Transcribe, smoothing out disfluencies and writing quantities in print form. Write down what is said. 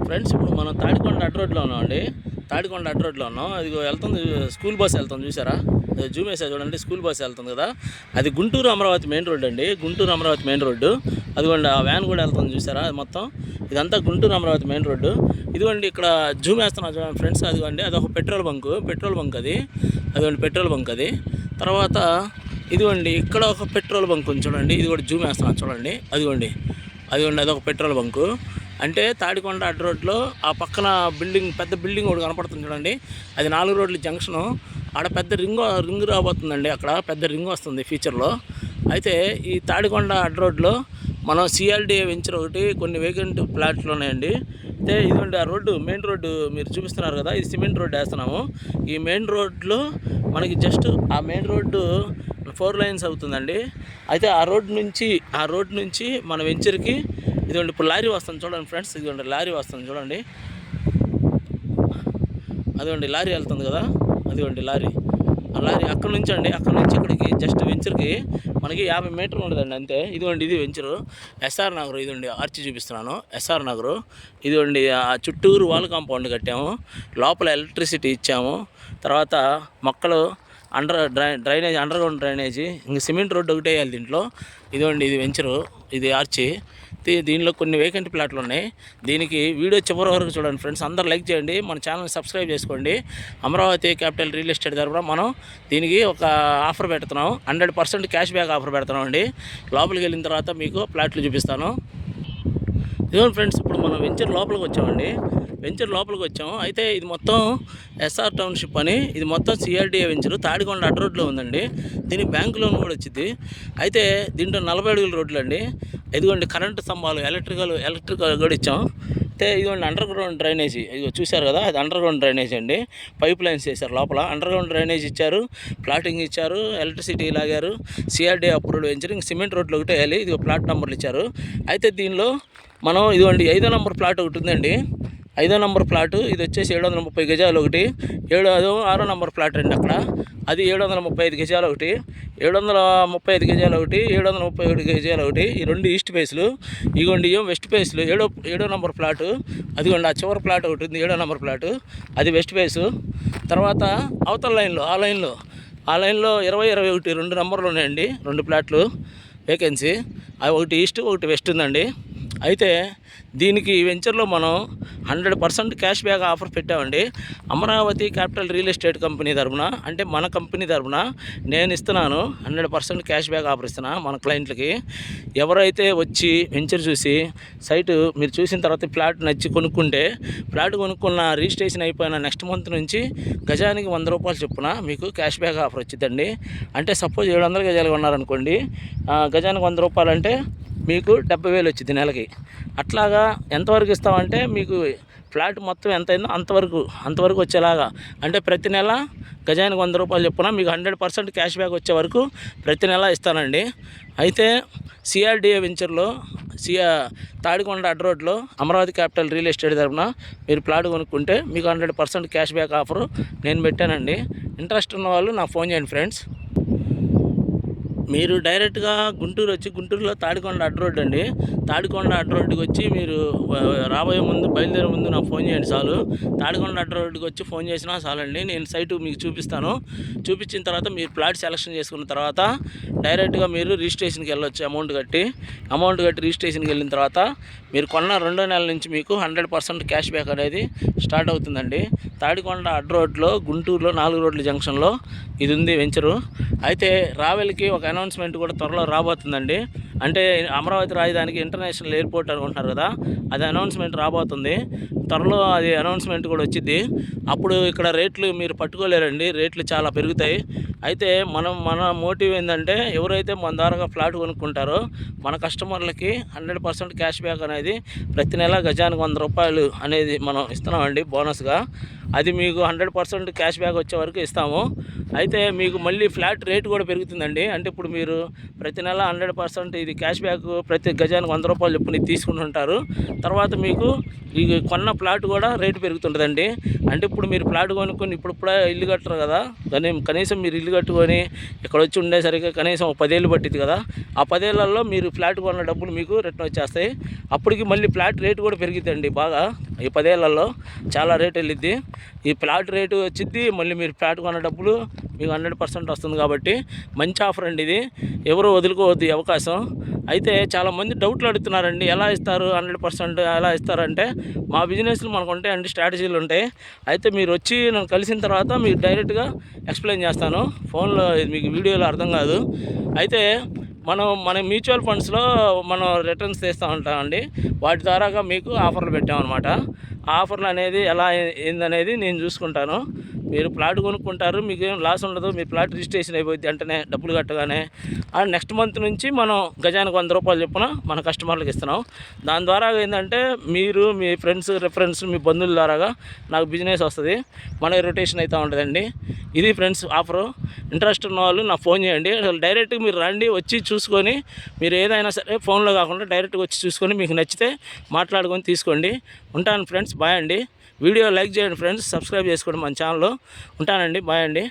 Friends ఇప్పుడు మనం తాడికొండ అడ్డ రోడ్లో ఉన్నామండి. తాడికొండ అడ్డ రోడ్లో ఉన్నాం. అది వెళ్తుంది, స్కూల్ బస్ వెళ్తుంది చూసారా? జూమ్ వేసా చూడండి, స్కూల్ బస్ వెళ్తుంది కదా, అది గుంటూరు అమరావతి మెయిన్ రోడ్ అండి. గుంటూరు అమరావతి మెయిన్ రోడ్డు అదిగోండి. ఆ వ్యాన్ కూడా వెళ్తుంది చూసారా? అది మొత్తం ఇదంతా గుంటూరు అమరావతి మెయిన్ రోడ్డు. ఇదిగోండి ఇక్కడ జూమ్ వేస్తున్నా చూడండి ఫ్రెండ్స్. అదిగోండి అదొక పెట్రోల్ బంక్ అది. అదిగోండి పెట్రోల్ బంక్ అది. తర్వాత ఇదిగోండి ఇక్కడ ఒక పెట్రోల్ బంక్ ఉంది చూడండి. ఇది కూడా జూమ్ వేస్తున్నా చూడండి. అదిగోండి అదొక పెట్రోల్ బంకు. అంటే తాడికొండ అడ్డ రోడ్లో ఆ పక్కన బిల్డింగ్, పెద్ద బిల్డింగ్ ఒకటి కనపడుతుంది చూడండి. అది 4 రోడ్ల జంక్షను. ఆడ పెద్ద రింగ్ రాబోతుందండి. అక్కడ పెద్ద రింగ్ వస్తుంది ఫ్యూచర్లో. అయితే ఈ తాడికొండ అడ్డ రోడ్లో మనం సిఆర్డిఏ వెంచర్ ఒకటి, కొన్ని వేకెంట్ ప్లాట్లు ఉన్నాయండి. అయితే ఇదిగోండి ఆ రోడ్డు, మెయిన్ రోడ్డు మీరు చూపిస్తున్నారు కదా, ఇది సిమెంట్ రోడ్డు వేస్తున్నాము. ఈ మెయిన్ రోడ్లో మనకి జస్ట్ ఆ మెయిన్ రోడ్డు 4 లైన్స్ అవుతుందండి. అయితే ఆ రోడ్ నుంచి మన వెంచర్కి ఇదిగోండి ఇప్పుడు లారీ వస్తుంది చూడండి ఫ్రెండ్స్. ఇదిగోండి లారీ వస్తుంది చూడండి. అదిగోండి లారీ వెళ్తుంది కదా, అదిగోండి లారీ. ఆ లారీ అక్కడ నుంచి ఇక్కడికి జస్ట్ వెంచర్కి మనకి 50 మీటర్లు ఉండదండి అంతే. ఇదిగోండి ఇది వెంచరు, ఎస్ఆర్ నగర్. ఇదిగోండి ఆర్చి చూపిస్తున్నాను, ఎస్ఆర్ నగరు. ఇదిగోండి ఆ చుట్టూరు వాల్ కాంపౌండ్ కట్టాము, లోపల ఎలక్ట్రిసిటీ ఇచ్చాము. తర్వాత మొక్కలు, డ్రైనేజ్, అండర్ గ్రౌండ్ డ్రైనేజీ, ఇంక సిమెంట్ రోడ్డు ఒకటే వేయాలి దీంట్లో. ఇదిగోండి ఇది వెంచరు, ఇది ఆర్చి. దీనిలో కొన్ని వేకెంట్ ప్లాట్లు ఉన్నాయి. దీనికి వీడియో చివరి వరకు చూడండి ఫ్రెండ్స్. అందరూ లైక్ చేయండి, మన ఛానల్ని సబ్స్క్రైబ్ చేసుకోండి. అమరావతి క్యాపిటల్ రియల్ ఎస్టేట్ తరఫున మనం దీనికి ఒక ఆఫర్ పెడుతున్నాం, 100% క్యాష్ బ్యాక్ ఆఫర్ పెడుతున్నాం అండి. లోపలికి వెళ్ళిన తర్వాత మీకు ప్లాట్లు చూపిస్తాను. ఇదిగోండి ఫ్రెండ్స్, ఇప్పుడు మనం వెంచర్ లోపలికి వచ్చాము. అయితే ఇది మొత్తం ఎస్ఆర్ టౌన్షిప్ అని, ఇది మొత్తం సిఆర్డిఏ వెంచరు, తాడికొండ అడ్డ రోడ్లో ఉందండి. దీనికి బ్యాంక్ లోన్ కూడా వచ్చింది. అయితే దీంట్లో 40 అడుగుల రోడ్లు అండి. ఇదిగోండి కరెంటు స్తంభాలు, ఎలక్ట్రికల్ కూడా ఇచ్చాం. అయితే ఇదిగోండి అండర్ గ్రౌండ్ డ్రైనేజీ, ఇదిగో చూశారు కదా, అది అండర్ గ్రౌండ్ డ్రైనేజీ అండి. పైప్ లైన్స్ వేశారు లోపల, అండర్ గ్రౌండ్ డ్రైనేజ్ ఇచ్చారు, ప్లాటింగ్ ఇచ్చారు, ఎలక్ట్రిసిటీ లాగారు. CRDA approved venture. ఇంక సిమెంట్ రోడ్లు ఒకటే వేయాలి. ఇది ప్లాట్ నెంబర్లు ఇచ్చారు. అయితే దీనిలో మనం ఇదిగోండి 5వ నెంబర్ ప్లాట్ ఒకటి ఉందండి. 5వ నెంబర్ ప్లాటు ఇది వచ్చేసి 730 గజాలు ఒకటి. 6వ నెంబర్ ప్లాట్ అండి అక్కడ, అది 735 గజాలు ఒకటి, 735 గజాలు ఒకటి, 731 గజాలు ఒకటి. ఈ 2 ఈస్ట్ ఫేస్లు. ఇదిగోండి వెస్ట్ ఫేస్లు. 7వ నెంబర్ ప్లాటు అదిగోండి, ఆ చివరి ప్లాట్ ఒకటి ఉంది, 7వ నెంబర్ ప్లాటు, అది వెస్ట్ ఫేసు. తర్వాత అవతల లైన్లో, ఆ లైన్లో 20, 21 2 నెంబర్లు ఉన్నాయండి, 2 ప్లాట్లు వేకెన్సీ. అవి ఒకటి ఈస్ట్, ఒకటి వెస్ట్ ఉందండి. అయితే దీనికి ఈ వెంచర్లో మనం 100% క్యాష్ బ్యాక్ ఆఫర్ పెట్టామండి. Amaravati capital real estate company తరఫున, అంటే మన కంపెనీ తరఫున నేను ఇస్తున్నాను 100% క్యాష్ బ్యాక్ ఆఫర్ ఇస్తున్నా మన క్లయింట్లకి. ఎవరైతే వచ్చి వెంచర్ చూసి సైటు మీరు చూసిన తర్వాత ప్లాట్ నచ్చి కొనుక్కుంటే, ప్లాట్ కొనుక్కున్న రిజిస్ట్రేషన్ అయిపోయిన నెక్స్ట్ మంత్ నుంచి గజానికి 100 రూపాయలు చొప్పున మీకు క్యాష్ బ్యాక్ ఆఫర్ వచ్చిందండి. అంటే సపోజ్ 700 గజాలు కొన్నారనుకోండి, గజానికి 100 రూపాయలు అంటే మీకు 70,000 వచ్చింది నెలకి. అట్లాగా ఎంతవరకు ఇస్తామంటే మీకు ఫ్లాట్ మొత్తం ఎంత అయిందో అంతవరకు వచ్చేలాగా, అంటే ప్రతి నెల గజానికి 100 రూపాయలు చెప్పున మీకు 100% క్యాష్ బ్యాక్ వచ్చే వరకు ప్రతి నెల ఇస్తానండి. అయితే సిఆర్డిఏ వెంచర్లో తాడికొండ అడ్డ రోడ్లో అమరావతి క్యాపిటల్ రియల్ ఎస్టేట్ తరఫున మీరు ప్లాట్ కొనుక్కుంటే మీకు 100% క్యాష్ బ్యాక్ ఆఫరు నేను పెట్టానండి. ఇంట్రెస్ట్ ఉన్న వాళ్ళు నాకు ఫోన్ చేయండి ఫ్రెండ్స్. మీరు డైరెక్ట్గా గుంటూరు వచ్చి, గుంటూరులో తాడికొండ అడ్డ రోడ్డు అండి, తాడికొండ అడ్డ రోడ్డుకి వచ్చి మీరు బయలుదేరే ముందు నాకు ఫోన్ చేయండి చాలు. తాడికొండ అడ్డ రోడ్డుకి వచ్చి ఫోన్ చేసినా చాలండి, నేను సైటు మీకు చూపిస్తాను. చూపించిన తర్వాత మీరు ప్లాట్ సెలెక్షన్ చేసుకున్న తర్వాత డైరెక్ట్గా మీరు రిజిస్ట్రేషన్కి వెళ్ళొచ్చు. అమౌంట్ కట్టి రిజిస్ట్రేషన్కి వెళ్ళిన తర్వాత మీరు కొన్న 2వ నెల నుంచి మీకు 100% క్యాష్ బ్యాక్ అనేది స్టార్ట్ అవుతుందండి. తాడికొండ అడ్డ రోడ్లో, గుంటూరులో 4 రోడ్ల జంక్షన్లో ఇది ఉంది వెంచరు. అయితే రావెల్కి ఒక అనౌన్స్మెంట్ కూడా త్వరలో రాబోతుందండి. అంటే అమరావతి రాజధానికి ఇంటర్నేషనల్ ఎయిర్పోర్ట్ అనుకుంటున్నారు కదా, అది అనౌన్స్మెంట్ రాబోతుంది త్వరలో. అది అనౌన్స్మెంట్ కూడా వచ్చింది. అప్పుడు ఇక్కడ రేట్లు మీరు పట్టుకోలేరండి, రేట్లు చాలా పెరుగుతాయి. అయితే మన మోటివ్ ఏంటంటే, ఎవరైతే మన ద్వారా ఫ్లాట్ కొనుక్కుంటారో మన కస్టమర్లకి 100% క్యాష్ బ్యాక్ అనేది ప్రతి నెల గజానికి 100 రూపాయలు అనేది మనం ఇస్తున్నామండి బోనస్గా. అది మీకు 100% క్యాష్ బ్యాక్ వచ్చే వరకు ఇస్తాము. అయితే మీకు మళ్ళీ ఫ్లాట్ రేటు కూడా పెరుగుతుందండి. అంటే ఇప్పుడు మీరు ప్రతి నెల 100% ఇది క్యాష్ బ్యాక్ ప్రతి గజానికి 100 రూపాయలు చెప్పుని తీసుకుంటుంటారు. తర్వాత మీకు ఈ కొన్న ప్లాట్ కూడా రేటు పెరుగుతుంటుందండి. అంటే ఇప్పుడు మీరు ప్లాట్ కొనుక్కొని ఇప్పుడే ఇల్లు కట్టరు కదా, కనీసం మీరు ఇల్లు కట్టుకొని ఇక్కడ వచ్చి ఉండేసరికి కనీసం 10 ఏళ్ళు పట్టింది కదా, ఆ 10 ఏళ్లలో మీరు ఫ్లాట్ కొన్న డబ్బులు మీకు రిటర్న్ వచ్చేస్తాయి. అప్పటికి మళ్ళీ ఫ్లాట్ రేటు కూడా పెరుగుతుందండి బాగా. ఈ 10 ఏళ్లలో చాలా రేట్ వెళ్ళిద్ది. ఈ ప్లాట్ రేటు వచ్చిద్ది, మళ్ళీ మీరు ప్లాట్ కొన్న డబ్బులు మీకు 100% వస్తుంది. కాబట్టి మంచి ఆఫర్ అండి ఇది, ఎవరు వదులుకోవద్దు ఈ అవకాశం. అయితే చాలామంది డౌట్లు అడుగుతున్నారండి, ఎలా ఇస్తారు 100% ఎలా ఇస్తారంటే, మా బిజినెస్లు మనకు ఉంటాయండి, స్ట్రాటజీలు ఉంటాయి. అయితే మీరు వచ్చి నన్ను కలిసిన తర్వాత మీకు డైరెక్ట్గా ఎక్స్ప్లెయిన్ చేస్తాను. ఫోన్లో మీకు వీడియోలో అర్థం కాదు. అయితే మన మ్యూచువల్ ఫండ్స్లో మనం రిటర్న్స్ తీస్తూ ఉంటామండి, వాటి ద్వారాగా మీకు ఆఫర్లు పెట్టామన్నమాట. ఆ ఆఫర్లు అనేది ఎలా ఏందనేది నేను చూసుకుంటాను. మీరు ప్లాట్ కొనుక్కుంటారు, మీకు ఏం లాస్ ఉండదు. మీ ప్లాట్ రిజిస్ట్రేషన్ అయిపోద్ది వెంటనే డబ్బులు కట్టగానే. అండ్ నెక్స్ట్ మంత్ నుంచి మనం గజానికి 100 రూపాయలు చొప్పున మన కస్టమర్లకు ఇస్తున్నాం. దాని ద్వారా ఏంటంటే మీరు మీ ఫ్రెండ్స్ రెఫరెన్స్ మీ బంధువుల ద్వారాగా నాకు బిజినెస్ వస్తుంది, మన రొటేషన్ అవుతూ ఉంటుందండి. ఇది ఫ్రెండ్స్ ఆఫరు. ఇంట్రెస్ట్ ఉన్న వాళ్ళు నాకు ఫోన్ చేయండి. అసలు డైరెక్ట్గా మీరు రండి, వచ్చి చూసుకొని మీరు ఏదైనా సరే ఫోన్లో కాకుండా డైరెక్ట్గా వచ్చి చూసుకొని మీకు నచ్చితే మాట్లాడుకొని తీసుకోండి. ఉంటాను ఫ్రెండ్స్, బాయ్ అండి. వీడియో లైక్ చేయండి ఫ్రెండ్స్, సబ్స్క్రైబ్ చేసుకోండి మన ఛానల్. ఉంటానండి, బాయ్ అండి.